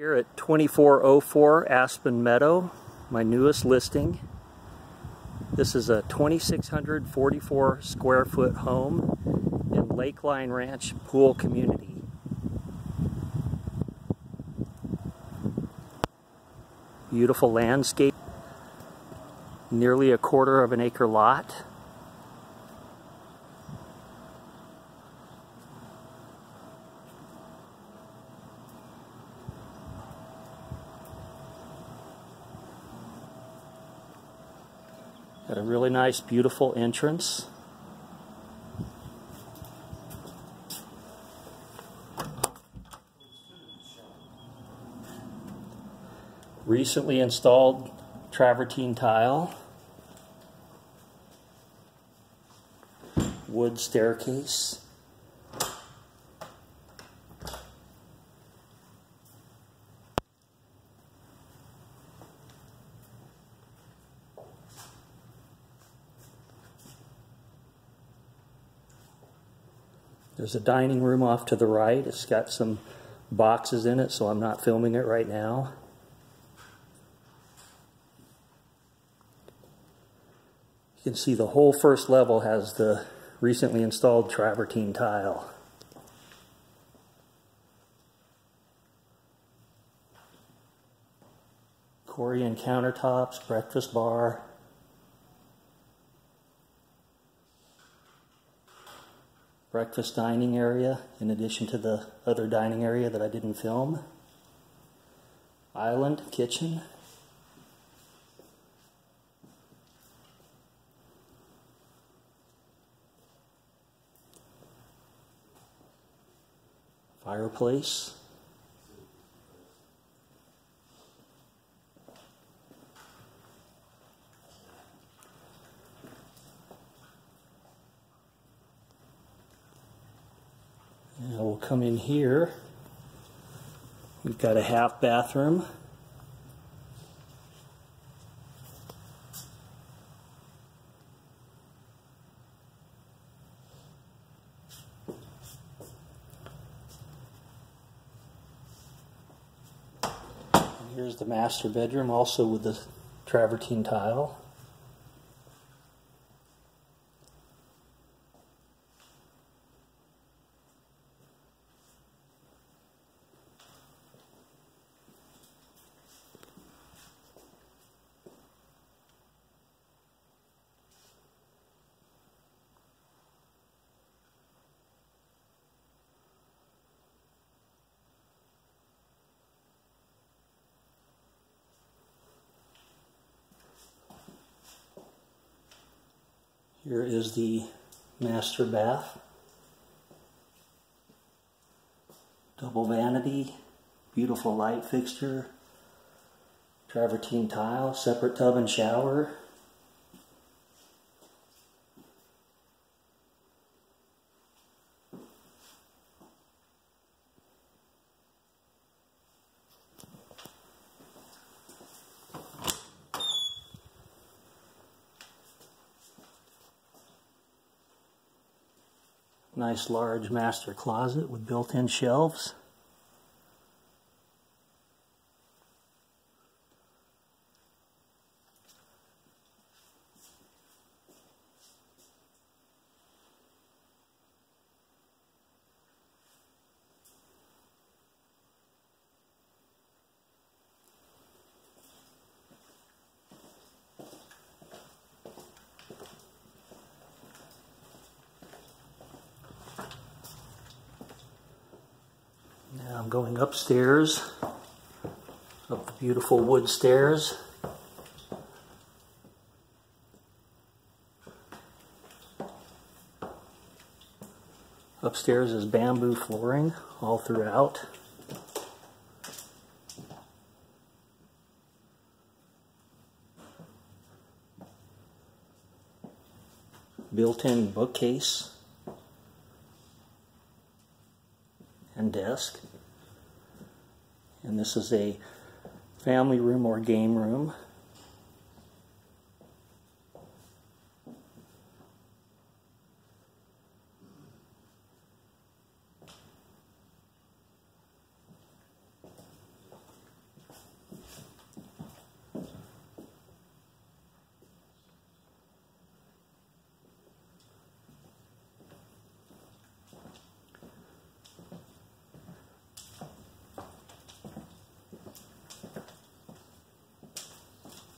Here at 2404 Aspen Meadow, my newest listing. This is a 2,644 square foot home in Lakeline Ranch Pool Community. Beautiful landscape, nearly a quarter of an acre lot. Got a really nice, beautiful entrance. Recently installed travertine tile. Wood staircase. There's a dining room off to the right. It's got some boxes in it, so I'm not filming it right now. You can see the whole first level has the recently installed travertine tile. Corian countertops, breakfast bar. Breakfast dining area, in addition to the other dining area that I didn't film. Island kitchen. Fireplace. Now we'll come in here. We've got a half bathroom. And here's the master bedroom, also with the travertine tile. Here is the master bath. Double vanity, beautiful light fixture, travertine tile, separate tub and shower. Nice large master closet with built-in shelves. Now I'm going upstairs, up the beautiful wood stairs. Upstairs is bamboo flooring all throughout. Built-in bookcase and desk. And this is a family room or game room.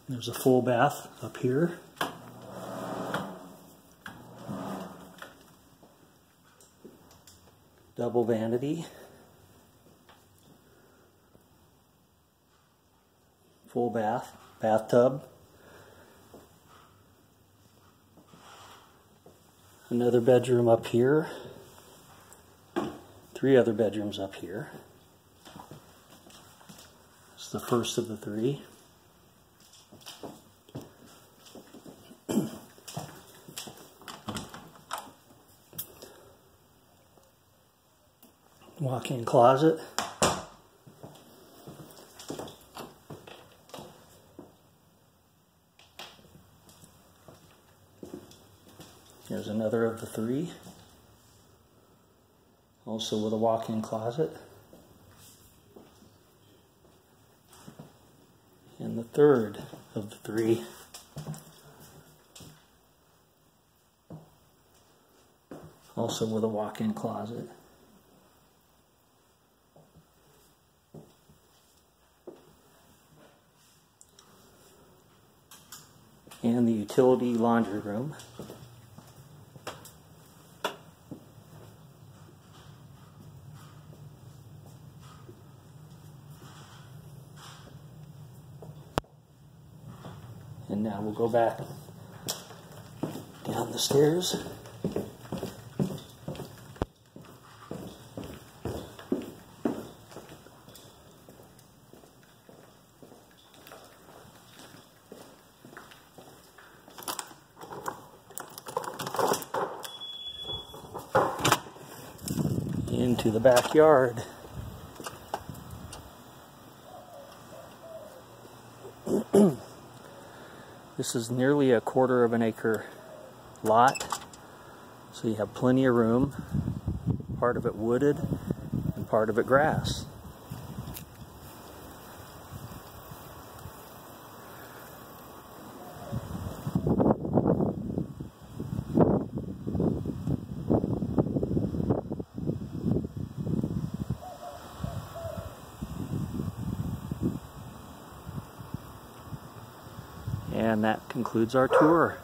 There's a full bath up here. Double vanity. Full bath, bathtub. Another bedroom up here. 3 other bedrooms up here. It's the first of the 3. Walk-in closet. Here's another of the 3. Also with a walk-in closet. And the third of the 3. Also with a walk-in closet. And the utility laundry room. And now we'll go back down the stairs. Into the backyard. This is nearly a 1/4 of an acre lot, so you have plenty of room. Part of it wooded and part of it grass. And that concludes our tour.